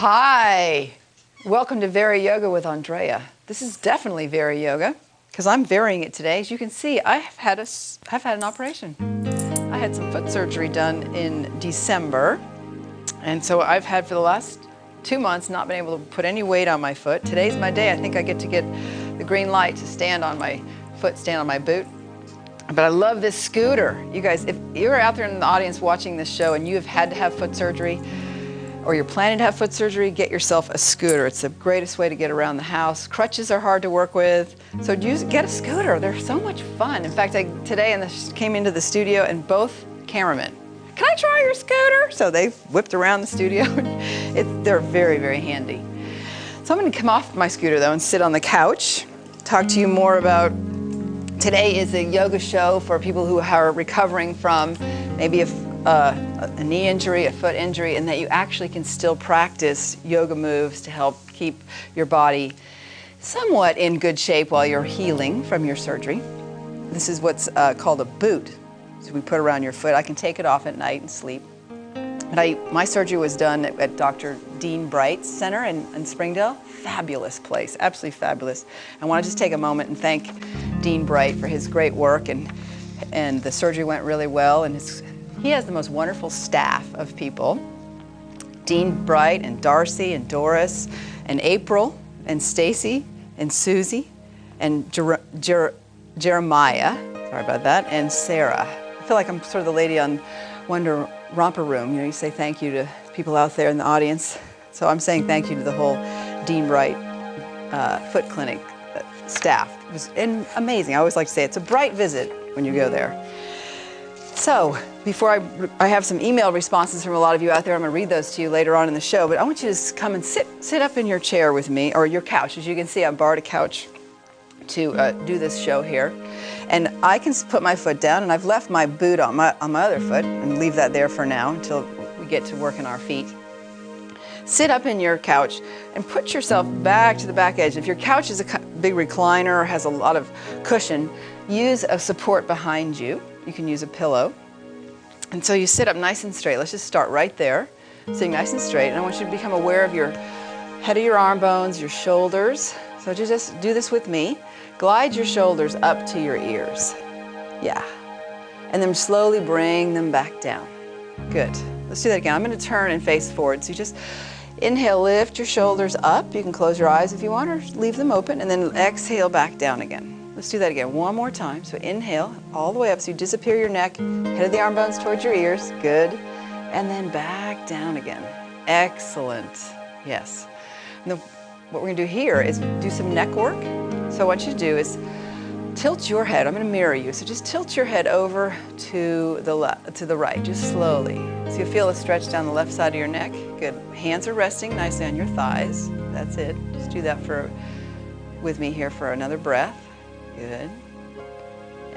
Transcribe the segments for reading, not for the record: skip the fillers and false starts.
Hi, welcome to Variyoga with Andrea. This is definitely Variyoga because I'm varying it today. As you can see, I've had an operation. I had some foot surgery done in December, and so I've had for the last 2 months not been able to put any weight on my foot. Today's my day. I think I get to get the green light to stand on my foot, stand on my boot. But I love this scooter. You guys, if you're out there in the audience watching this show and you have had to have foot surgery, or you're planning to have foot surgery, get yourself a scooter. It's the greatest way to get around the house. Crutches are hard to work with, so get a scooter. They're so much fun. In fact, today came into the studio and both cameramen, can I try your scooter? So they whipped around the studio. They're very, very handy. So I'm gonna come off my scooter though and sit on the couch, talk to you more about, today is a yoga show for people who are recovering from maybe a knee injury, a foot injury, and that you actually can still practice yoga moves to help keep your body somewhat in good shape while you're healing from your surgery. This is what's called a boot. So we put around your foot. I can take it off at night and sleep. But my surgery was done at Dr. Dean Bright's center in Springdale. Fabulous place, absolutely fabulous. I want to just take a moment and thank Dean Bright for his great work, and the surgery went really well, and he has the most wonderful staff of people. Dean Bright and Darcy and Doris and April and Stacy and Susie and Jeremiah, sorry about that, and Sarah. I feel like I'm sort of the lady on Wonder Romper Room. You know, you say thank you to people out there in the audience. So I'm saying thank you to the whole Dean Bright Foot Clinic staff. It was amazing. I always like to say it's a bright visit when you go there. So before I have some email responses from a lot of you out there, I'm going to read those to you later on in the show, but I want you to come and sit up in your chair with me, or your couch. As you can see, I borrowed a couch to do this show here. And I can put my foot down, and I've left my boot on my other foot, and leave that there for now until we get to working our feet. Sit up in your couch and put yourself back to the back edge. If your couch is a big recliner or has a lot of cushion, use a support behind you. You can use a pillow. And so you sit up nice and straight. Let's just start right there, sitting nice and straight. And I want you to become aware of your head of your arm bones, your shoulders. So just do this with me. Glide your shoulders up to your ears. Yeah. And then slowly bring them back down. Good. Let's do that again. I'm going to turn and face forward. So you just inhale, lift your shoulders up. You can close your eyes if you want, or leave them open. And then exhale back down again. Let's do that again one more time. So inhale all the way up, so you disappear your neck, head of the arm bones towards your ears. Good. And then back down again. Excellent. Yes. And what we're going to do here is do some neck work. So what you do is tilt your head. I'm going to mirror you. So just tilt your head over to the right, just slowly. So you feel a stretch down the left side of your neck. Good. Hands are resting nicely on your thighs. That's it. Just do that with me here for another breath. Good.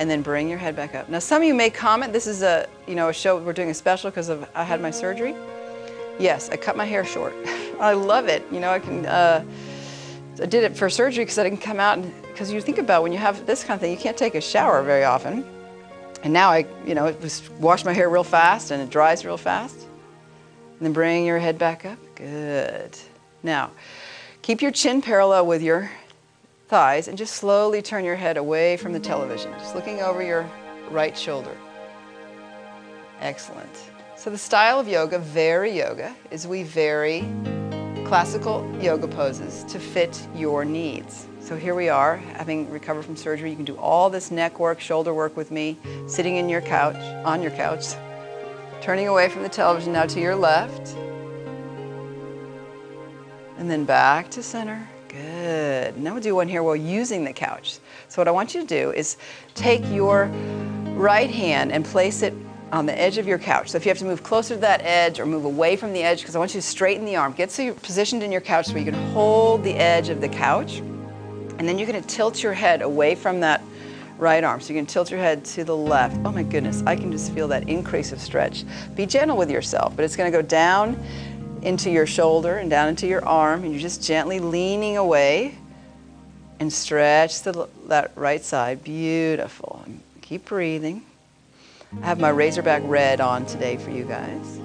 And then bring your head back up. Now some of you may comment, this is a show, we're doing a special because I had my surgery. Yes, I cut my hair short. I love it. I did it for surgery because I didn't come out, because you think about when you have this kind of thing, you can't take a shower very often. And now I wash my hair real fast and it dries real fast. And then bring your head back up. Good. Now, keep your chin parallel with your thighs and just slowly turn your head away from the television, just looking over your right shoulder. Excellent. So the style of yoga, Variyoga, is we vary classical yoga poses to fit your needs. So here we are, having recovered from surgery. You can do all this neck work, shoulder work with me, sitting on your couch, turning away from the television now to your left, and then back to center. Good. Now we'll do one here while using the couch. So what I want you to do is take your right hand and place it on the edge of your couch. So if you have to move closer to that edge or move away from the edge, because I want you to straighten the arm. Get so you're positioned in your couch so you can hold the edge of the couch. And then you're going to tilt your head away from that right arm. So you can tilt your head to the left. Oh my goodness, I can just feel that increase of stretch. Be gentle with yourself, but it's going to go down into your shoulder and down into your arm, and you're just gently leaning away and stretch that right side. Beautiful. Keep breathing. I have my Razorback red on today for you guys.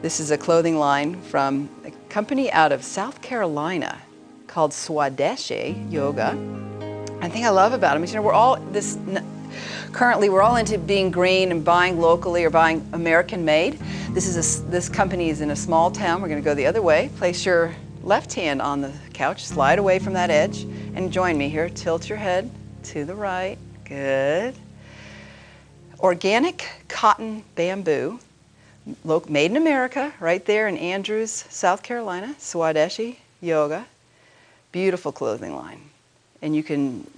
This is a clothing line from a company out of South Carolina called Swadeshi Yoga. And the thing I love about them is, currently we're all into being green and buying locally or buying American made. This company is in a small town. We're going to go the other way. Place your left hand on the couch, slide away from that edge, and join me here. Tilt your head to the right. Good. Organic cotton bamboo, made in America, right there in Andrews, South Carolina, Swadeshi Yoga. Beautiful clothing line. And you can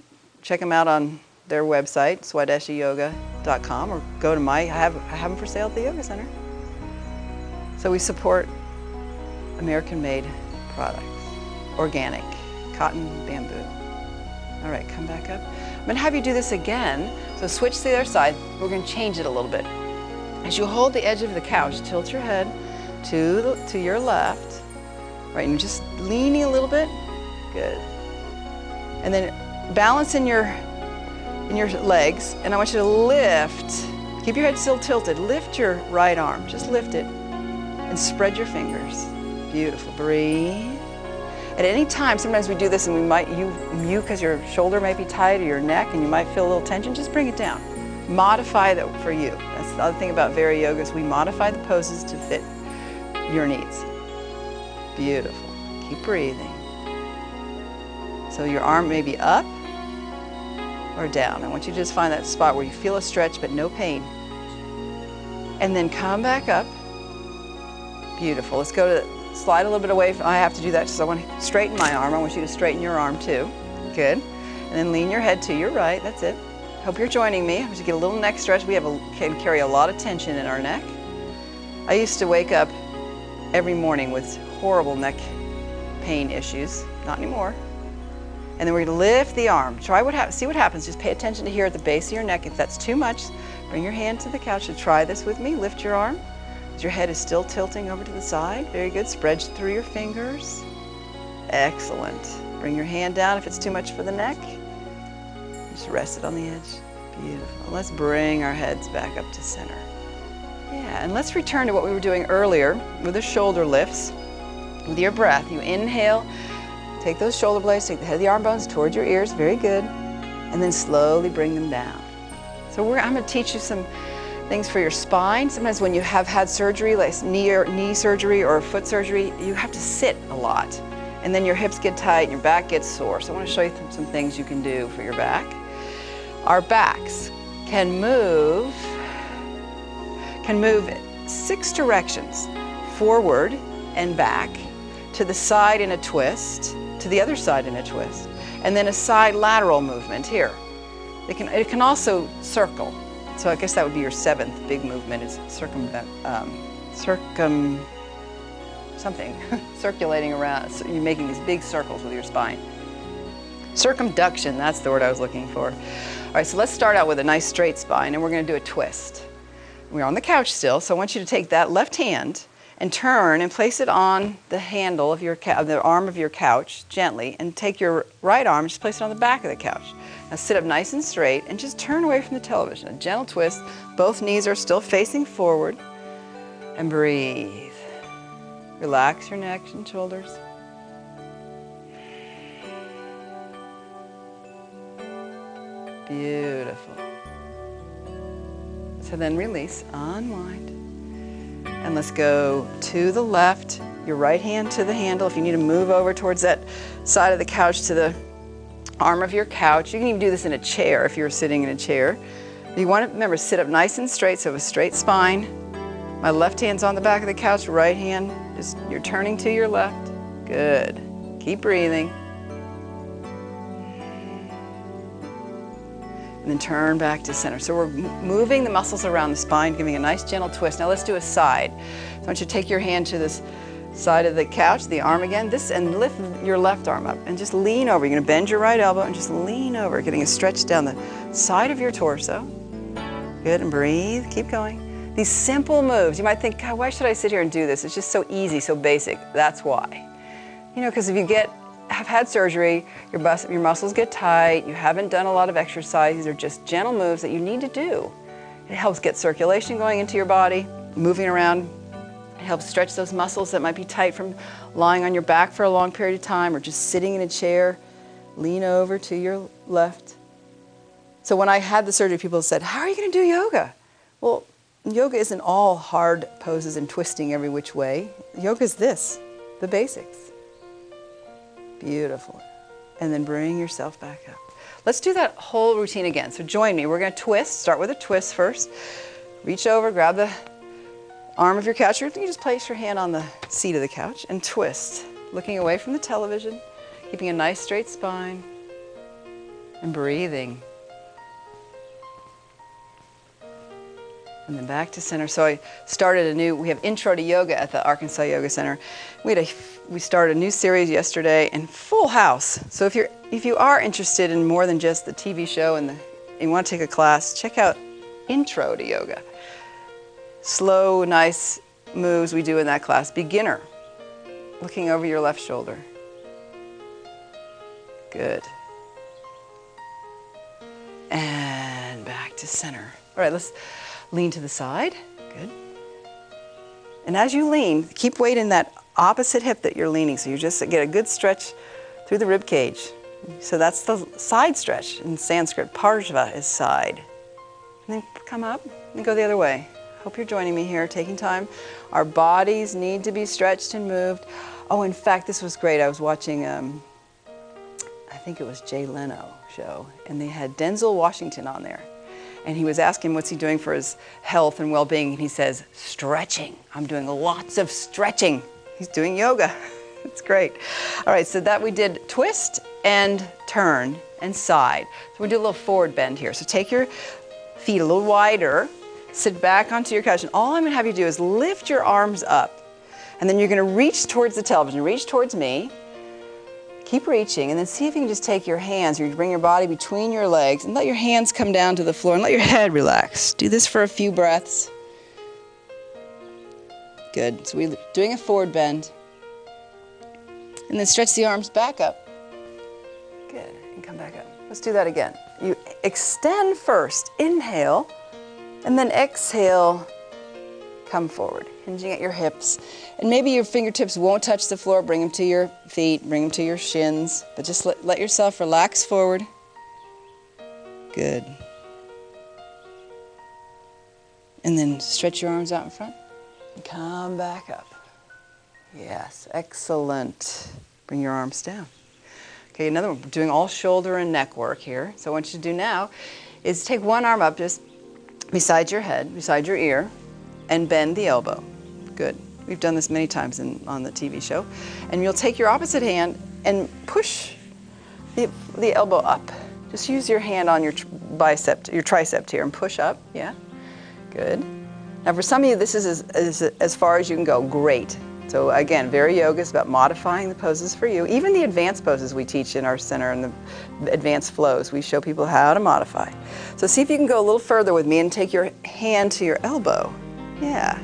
check them out on their website, swadeshiyoga.com, or go to I have them for sale at the Yoga Center. So we support American-made products, organic, cotton, bamboo. All right, come back up. I'm going to have you do this again. So switch to the other side. We're going to change it a little bit. As you hold the edge of the couch, tilt your head to your left, right, and just leaning a little bit. Good. And then balance in your legs, and I want you to lift. Keep your head still tilted. Lift your right arm. Just lift it, and spread your fingers. Beautiful. Breathe. At any time, sometimes we do this and you because your shoulder might be tight or your neck and you might feel a little tension, just bring it down. Modify that for you. That's the other thing about Variyoga is we modify the poses to fit your needs. Beautiful. Keep breathing. So your arm may be up or down. I want you to just find that spot where you feel a stretch but no pain. And then come back up. Beautiful. Let's go to slide a little bit away. I have to do that because I want to straighten my arm. I want you to straighten your arm too. Good. And then lean your head to your right. That's it. Hope you're joining me. I want you to get a little neck stretch. We can carry a lot of tension in our neck. I used to wake up every morning with horrible neck pain issues. Not anymore. And then we're going to lift the arm. See what happens. Just pay attention to here at the base of your neck. If that's too much, bring your hand to the couch and try this with me. Lift your arm. Your head is still tilting over to the side. Very good. Spread through your fingers. Excellent. Bring your hand down if it's too much for the neck. Just rest it on the edge. Beautiful. Let's bring our heads back up to center. Yeah, and let's return to what we were doing earlier with the shoulder lifts. With your breath, you inhale, take those shoulder blades, take the head of the arm bones towards your ears. Very good. And then slowly bring them down. So I'm going to teach you some things for your spine. Sometimes when you have had surgery, like knee surgery or foot surgery, you have to sit a lot. And then your hips get tight and your back gets sore. So I want to show you some things you can do for your back. Our backs can move 6 directions, forward and back, to the side in a twist, to the other side in a twist, and then a side lateral movement here. It can also circle. So I guess that would be your 7th big movement is circulating around. So you're making these big circles with your spine. Circumduction, that's the word I was looking for. All right, so let's start out with a nice straight spine, and we're going to do a twist. We're on the couch still, so I want you to take that left hand and turn and place it on the handle of the arm of your couch gently, and take your right arm and just place it on the back of the couch. Now sit up nice and straight and just turn away from the television. A gentle twist. Both knees are still facing forward. And breathe. Relax your neck and shoulders. Beautiful. So then release, unwind. And let's go to the left, your right hand to the handle. If you need to move over towards that side of the couch to the arm of your couch. You can even do this in a chair if you're sitting in a chair. You want to remember, sit up nice and straight, so a straight spine. My left hand's on the back of the couch, right hand, you're turning to your left. Good. Keep breathing. And then turn back to center. So we're moving the muscles around the spine, giving a nice gentle twist. Now let's do a side. So I want you to take your hand to this side of the couch, the arm again, and lift your left arm up and just lean over. You're going to bend your right elbow and just lean over, getting a stretch down the side of your torso. Good, and breathe, keep going. These simple moves, you might think, God, why should I sit here and do this? It's just so easy, so basic. That's why. Because if you have had surgery, your muscles get tight, you haven't done a lot of exercise, these are just gentle moves that you need to do. It helps get circulation going into your body, moving around It helps stretch those muscles that might be tight from lying on your back for a long period of time or just sitting in a chair. Lean over to your left. So when I had the surgery, people said, how are you going to do yoga? Well, yoga isn't all hard poses and twisting every which way. Yoga is this, the basics. Beautiful. And then bring yourself back up. Let's do that whole routine again. So join me. We're going to twist. Start with a twist first. Reach over, grab the arm of your couch. Or you can just place your hand on the seat of the couch and twist. Looking away from the television, keeping a nice straight spine, and breathing. And then back to center. So I started we have Intro to Yoga at the Arkansas Yoga Center. We started a new series yesterday and full house. So if you are interested in more than just the TV show and you want to take a class, check out Intro to Yoga. Slow, nice moves we do in that class. Beginner, looking over your left shoulder. Good. And back to center. All right, let's lean to the side. Good. And as you lean, keep weight in that opposite hip that you're leaning, so you just get a good stretch through the rib cage. So that's the side stretch. In Sanskrit, Parshva is side. And then come up and go the other way. Hope you're joining me here, taking time. Our bodies need to be stretched and moved. Oh, in fact, this was great. I was watching, I think it was Jay Leno show, and they had Denzel Washington on there. And he was asking what's he doing for his health and well-being, and he says, stretching. I'm doing lots of stretching. He's doing yoga. It's great. All right, so that we did twist and turn and side. So we do a little forward bend here. So take your feet a little wider, sit back onto your couch, and all I'm gonna have you do is lift your arms up. And then you're gonna reach towards the television, reach towards me. Keep reaching, and then see if you can just take your hands, you bring your body between your legs, and let your hands come down to the floor, and let your head relax. Do this for a few breaths. Good. So we're doing a forward bend. And then stretch the arms back up. Good. And come back up. Let's do that again. You extend first. Inhale. And then exhale. Come forward. Hinging at your hips. And maybe your fingertips won't touch the floor. Bring them to your feet. Bring them to your shins. But just let yourself relax forward. Good. And then stretch your arms out in front. And come back up. Yes, excellent. Bring your arms down. Okay, another one. We're doing all shoulder and neck work here. So what I want you to do now is take one arm up just beside your head, beside your ear, and bend the elbow. Good. We've done this many times on the TV show. And you'll take your opposite hand and push the elbow up. Just use your hand on your bicep, your tricep here, and push up. Yeah, good. Now for some of you, this is as far as you can go. Great. So again, Variyoga is about modifying the poses for you. Even the advanced poses we teach in our center and the advanced flows, we show people how to modify. So see if you can go a little further with me and take your hand to your elbow. Yeah.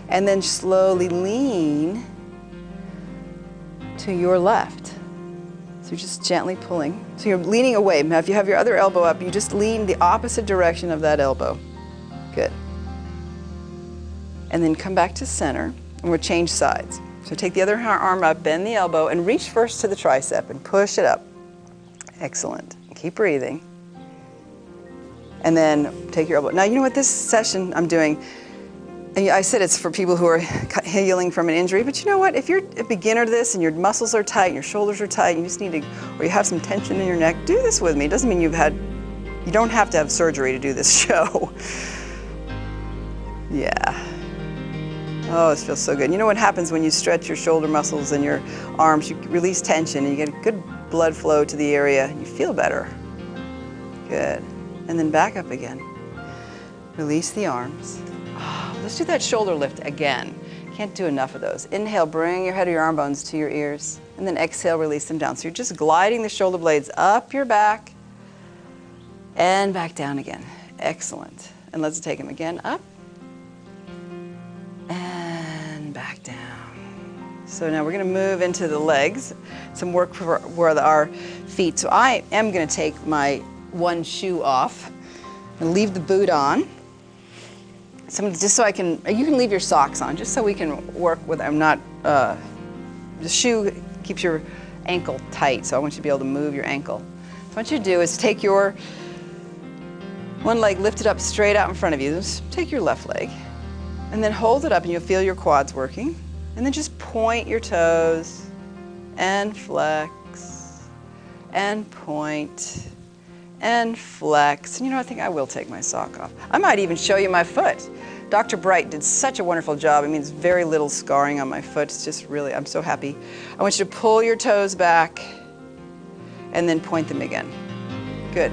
And then slowly lean to your left. So you're just gently pulling. So you're leaning away. Now if you have your other elbow up, you just lean the opposite direction of that elbow. Good. And then come back to center. And we'll change sides. So take the other arm up, bend the elbow, and reach first to the tricep and push it up. Excellent. Keep breathing. And then take your elbow. Now, you know what this session I'm doing, and I said it's for people who are healing from an injury, but you know what? If you're a beginner to this and your muscles are tight, and your shoulders are tight, you just need to, or you have some tension in your neck, do this with me. It doesn't mean you don't have to have surgery to do this show. Yeah. Oh, this feels so good. You know what happens when you stretch your shoulder muscles and your arms? You release tension and you get a good blood flow to the area. You feel better. Good. And then back up again. Release the arms. Oh, let's do that shoulder lift again. Can't do enough of those. Inhale, bring your head or your arm bones to your ears. And then exhale, release them down. So you're just gliding the shoulder blades up your back and back down again. Excellent. And let's take them again. Up. And back down. So now we're going to move into the legs, some work for our feet. So I am going to take my one shoe off and leave the boot on. Just so I can, you can leave your socks on, just so we can work with, the shoe keeps your ankle tight, so I want you to be able to move your ankle. So what I want you to do is take your one leg, lift it up straight out in front of you. Just take your left leg, and then hold it up, and you'll feel your quads working. And then just point your toes, and flex, and point, and flex. And I think I will take my sock off. I might even show you my foot. Dr. Bright did such a wonderful job. It means very little scarring on my foot. It's just really, I'm so happy. I want you to pull your toes back and then point them again. Good.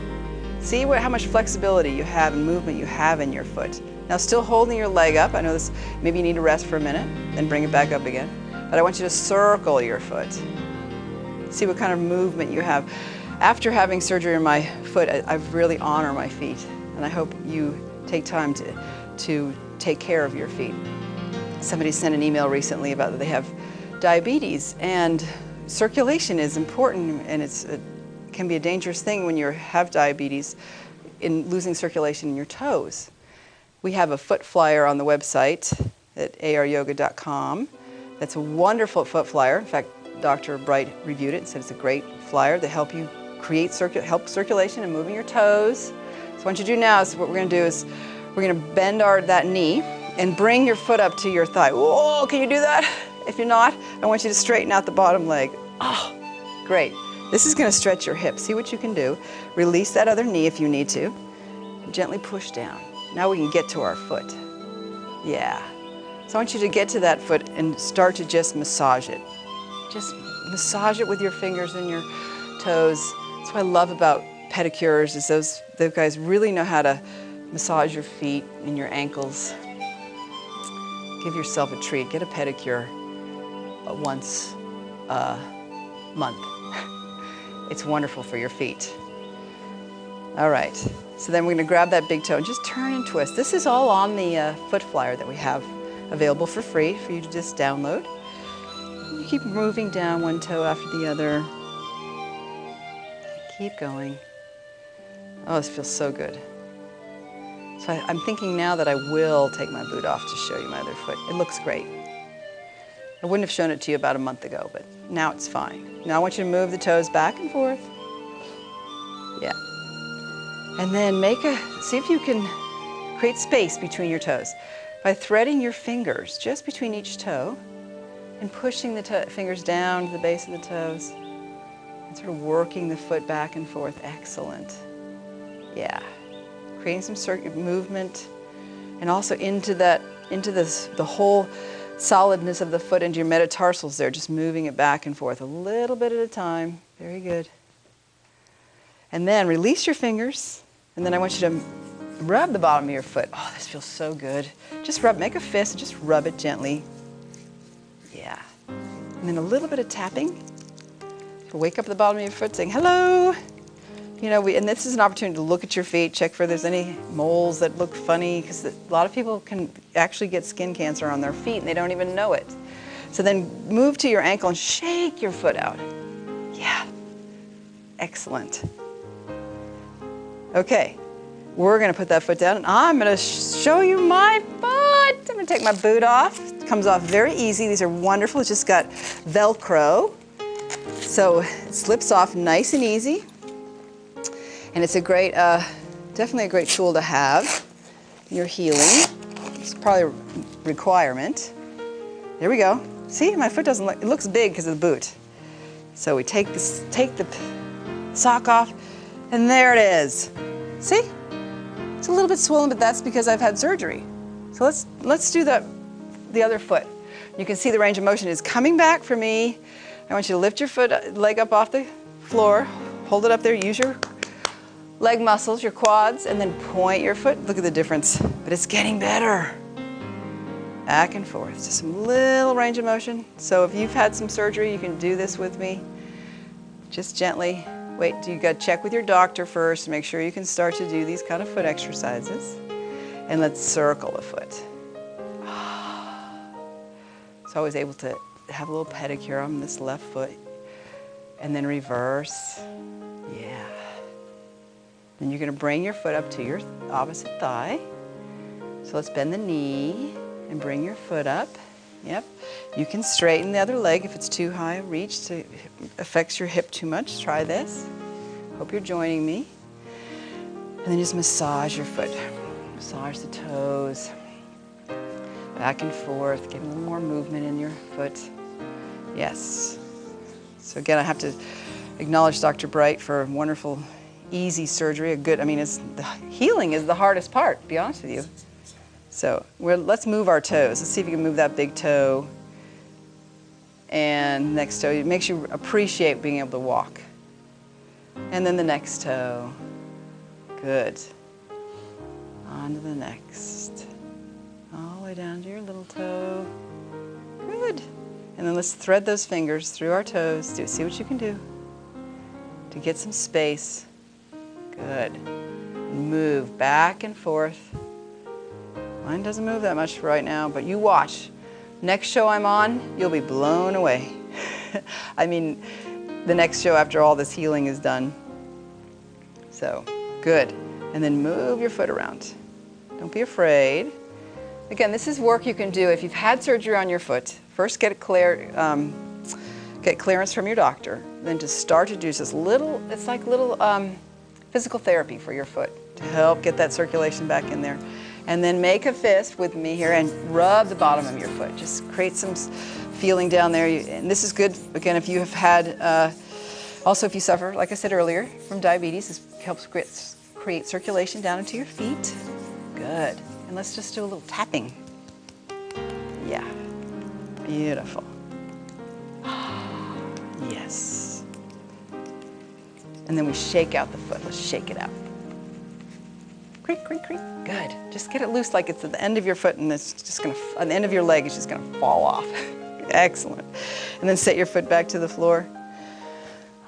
See how much flexibility you have and movement you have in your foot. Now still holding your leg up. I know this, maybe you need to rest for a minute, then bring it back up again. But I want you to circle your foot. See what kind of movement you have. After having surgery on my foot, I really honor my feet. And I hope you take time to take care of your feet. Somebody sent an email recently about that they have diabetes, and circulation is important, and it can be a dangerous thing when you have diabetes in losing circulation in your toes. We have a foot flyer on the website at aryoga.com. That's a wonderful foot flyer. In fact, Dr. Bright reviewed it and said it's a great flyer to help you create help circulation and moving your toes. So what I want you to do now is what we're going to do is we're going to bend that knee and bring your foot up to your thigh. Whoa, can you do that? If you're not, I want you to straighten out the bottom leg. Oh, great. This is going to stretch your hips. See what you can do. Release that other knee if you need to. Gently push down. Now we can get to our foot. Yeah. So I want you to get to that foot and start to just massage it. Just massage it with your fingers and your toes. That's what I love about pedicures, is those guys really know how to massage your feet and your ankles. Give yourself a treat. Get a pedicure once a month. It's wonderful for your feet. All right. So then we're going to grab that big toe and just turn and twist. This is all on the foot flyer that we have available for free for you to just download. You keep moving down one toe after the other. Keep going. Oh, this feels so good. So I'm thinking now that I will take my boot off to show you my other foot. It looks great. I wouldn't have shown it to you about a month ago, but now it's fine. Now I want you to move the toes back and forth. Yeah. And then see if you can create space between your toes by threading your fingers just between each toe and pushing the fingers down to the base of the toes and sort of working the foot back and forth. Excellent. Yeah. Creating some circuit movement, and also into the whole solidness of the foot, into your metatarsals there, just moving it back and forth a little bit at a time. Very good. And then release your fingers, and then I want you to rub the bottom of your foot. Oh, this feels so good. Just make a fist, just rub it gently. Yeah. And then a little bit of tapping. So wake up the bottom of your foot saying, hello. And this is an opportunity to look at your feet, check for there's any moles that look funny, because a lot of people can actually get skin cancer on their feet and they don't even know it. So then move to your ankle and shake your foot out. Yeah. Excellent. Okay. We're going to put that foot down, and I'm going to show you my foot. I'm going to take my boot off. It comes off very easy. These are wonderful. It's just got Velcro. So it slips off nice and easy. And it's a great, definitely a great tool to have. Your healing. It's probably a requirement. There we go. See, my foot doesn't look, it looks big because of the boot. So we take the sock off, and there it is. See? It's a little bit swollen, but that's because I've had surgery. So let's do the other foot. You can see the range of motion is coming back for me. I want you to lift your leg up off the floor, hold it up there, use your leg muscles, your quads, and then point your foot. Look at the difference, but it's getting better. Back and forth, just some little range of motion. So if you've had some surgery, you can do this with me. Just gently. Wait, you got to check with your doctor first to make sure you can start to do these kind of foot exercises. And let's circle the foot. So I was able to have a little pedicure on this left foot, and then reverse. Yeah. Then you're going to bring your foot up to your opposite thigh. So let's bend the knee and bring your foot up. Yep. You can straighten the other leg if it's too high a reach, so it affects your hip too much. Try this. Hope you're joining me. And then just massage your foot. Massage the toes. Back and forth. Get a little more movement in your foot. Yes. So again, I have to acknowledge Dr. Bright for a wonderful, easy surgery. The healing is the hardest part, to be honest with you. So let's move our toes. Let's see if you can move that big toe. And next toe. It makes you appreciate being able to walk. And then the next toe. Good. On to the next. All the way down to your little toe. Good. And then let's thread those fingers through our toes. See what you can do to get some space. Good. Move back and forth. Mine doesn't move that much right now, but you watch. Next show I'm on, you'll be blown away. I mean, the next show after all this healing is done. So, good. And then move your foot around. Don't be afraid. Again, this is work you can do if you've had surgery on your foot. First, get clearance from your doctor. Then to start to do just little, it's like little physical therapy for your foot to help get that circulation back in there. And then make a fist with me here and rub the bottom of your foot. Just create some feeling down there. And this is good, again, if you have had, also if you suffer, like I said earlier, from diabetes, this helps create circulation down into your feet. Good. And let's just do a little tapping. Yeah. Beautiful. Yes. And then we shake out the foot. Let's shake it out. Creak, creak, creak. Good. Just get it loose like it's at the end of your foot and it's just going to, on the end of your leg, it's just going to fall off. Excellent. And then set your foot back to the floor.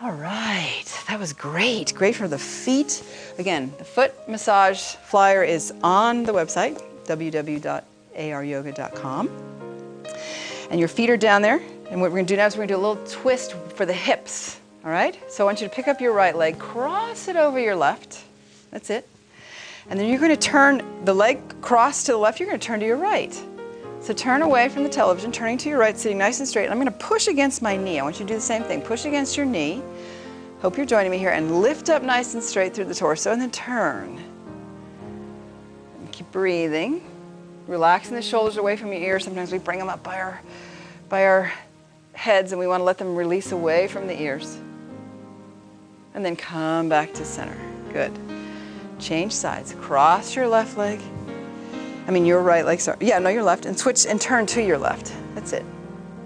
All right. That was great. Great for the feet. Again, the foot massage flyer is on the website, www.aryoga.com. And your feet are down there. And what we're going to do now is we're going to do a little twist for the hips. All right? So I want you to pick up your right leg, cross it over your left. That's it. And then you're going to turn the leg cross to the left. You're going to turn to your right. So turn away from the television, turning to your right, sitting nice and straight. And I'm going to push against my knee. I want you to do the same thing. Push against your knee. Hope you're joining me here. And lift up nice and straight through the torso. And then turn. And keep breathing. Relaxing the shoulders away from your ears. Sometimes we bring them up by our heads, and we want to let them release away from the ears. And then come back to center. Good. Change sides. Cross your left leg. Your right leg, sorry. Yeah, no, your left. And switch and turn to your left. That's it.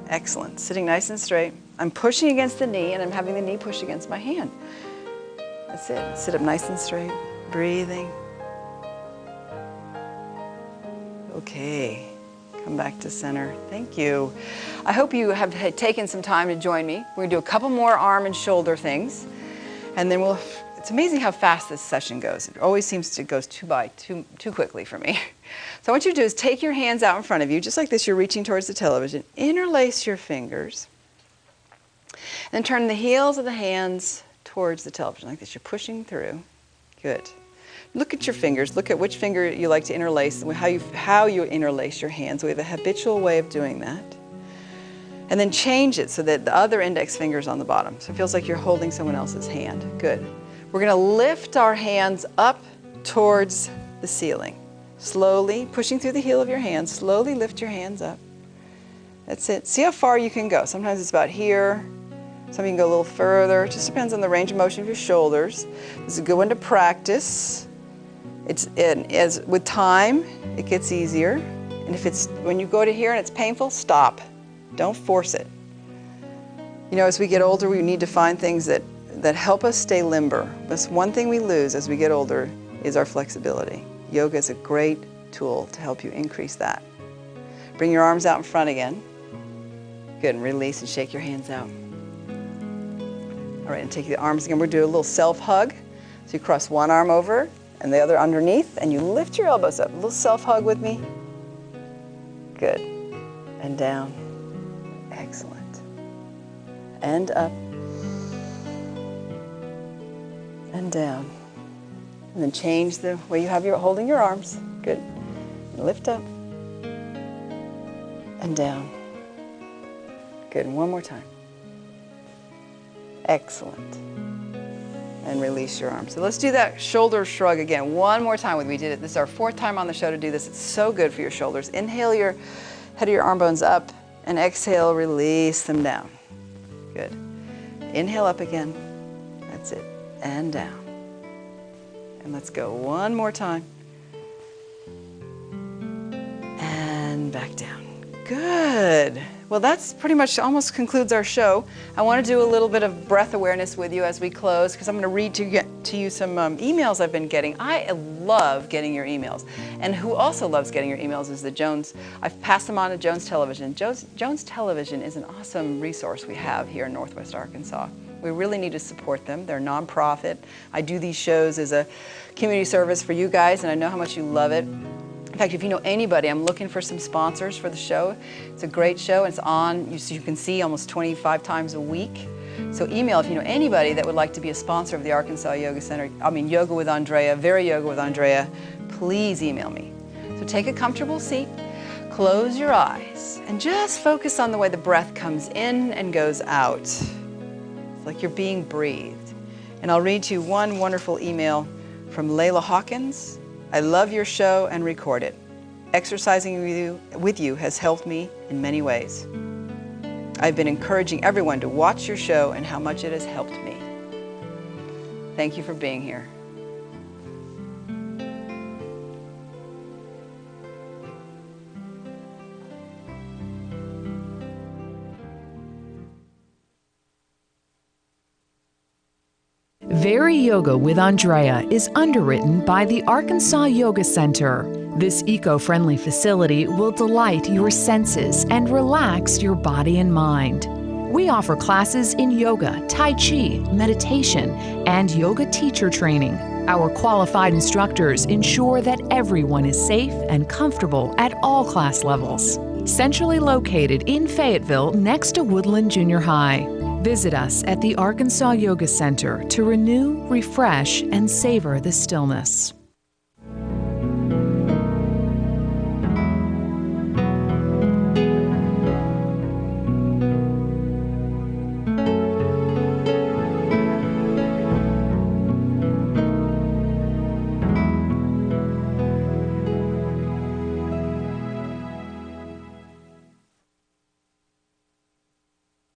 Excellent. Sitting nice and straight. I'm pushing against the knee, and I'm having the knee push against my hand. That's it. Sit up nice and straight. Breathing. Okay. Come back to center. Thank you. I hope you have taken some time to join me. We're going to do a couple more arm and shoulder things. And then it's amazing how fast this session goes. It always seems to go too quickly for me. So what you do is take your hands out in front of you, just like this, you're reaching towards the television. Interlace your fingers. And turn the heels of the hands towards the television, like this. You're pushing through. Good. Look at your fingers. Look at which finger you like to interlace, how you interlace your hands. We have a habitual way of doing that. And then change it so that the other index finger is on the bottom. So it feels like you're holding someone else's hand. Good. We're going to lift our hands up towards the ceiling. Slowly, pushing through the heel of your hands, slowly lift your hands up. That's it. See how far you can go. Sometimes it's about here. Some you can go a little further. It just depends on the range of motion of your shoulders. This is a good one to practice. With time, it gets easier. And when you go to here and it's painful, stop. Don't force it. As we get older, we need to find things that help us stay limber. That's one thing we lose as we get older is our flexibility. Yoga is a great tool to help you increase that. Bring your arms out in front again. Good, and release and shake your hands out. All right, and take the arms again. We're going to do a little self-hug. So you cross one arm over and the other underneath, and you lift your elbows up. A little self-hug with me. Good. And down. Excellent. And up. And down. And then change the way you have holding your arms. Good. Lift up and down. Good, and one more time. Excellent. And release your arms. So let's do that shoulder shrug again. One more time. We did it. This is our 4th time on the show to do this. It's so good for your shoulders. Inhale your head of your arm bones up, and exhale, release them down. Good. Inhale up again. That's it. And down. And let's go one more time. And back down. Good. Well, that's pretty much almost concludes our show. I want to do a little bit of breath awareness with you as we close, because I'm going to read to you some emails I've been getting. I love getting your emails. And who also loves getting your emails is the Jones. I've passed them on to Jones Television. Jones Television is an awesome resource we have here in Northwest Arkansas. We really need to support them. They're nonprofit. I do these shows as a community service for you guys, and I know how much you love it. In fact, if you know anybody, I'm looking for some sponsors for the show. It's a great show. It's on, you can see, almost 25 times a week. So email if you know anybody that would like to be a sponsor of the Arkansas Yoga Center, Yoga with Andrea, Variyoga with Andrea, please email me. So take a comfortable seat, close your eyes, and just focus on the way the breath comes in and goes out. It's like you're being breathed. And I'll read to you one wonderful email from Layla Hawkins. I love your show and record it. Exercising with you has helped me in many ways. I've been encouraging everyone to watch your show and how much it has helped me. Thank you for being here. Variyoga with Andrea is underwritten by the Arkansas Yoga Center. This eco-friendly facility will delight your senses and relax your body and mind. We offer classes in yoga, tai chi, meditation, and yoga teacher training. Our qualified instructors ensure that everyone is safe and comfortable at all class levels. Centrally located in Fayetteville next to Woodland Junior High. Visit us at the Arkansas Yoga Center to renew, refresh, and savor the stillness.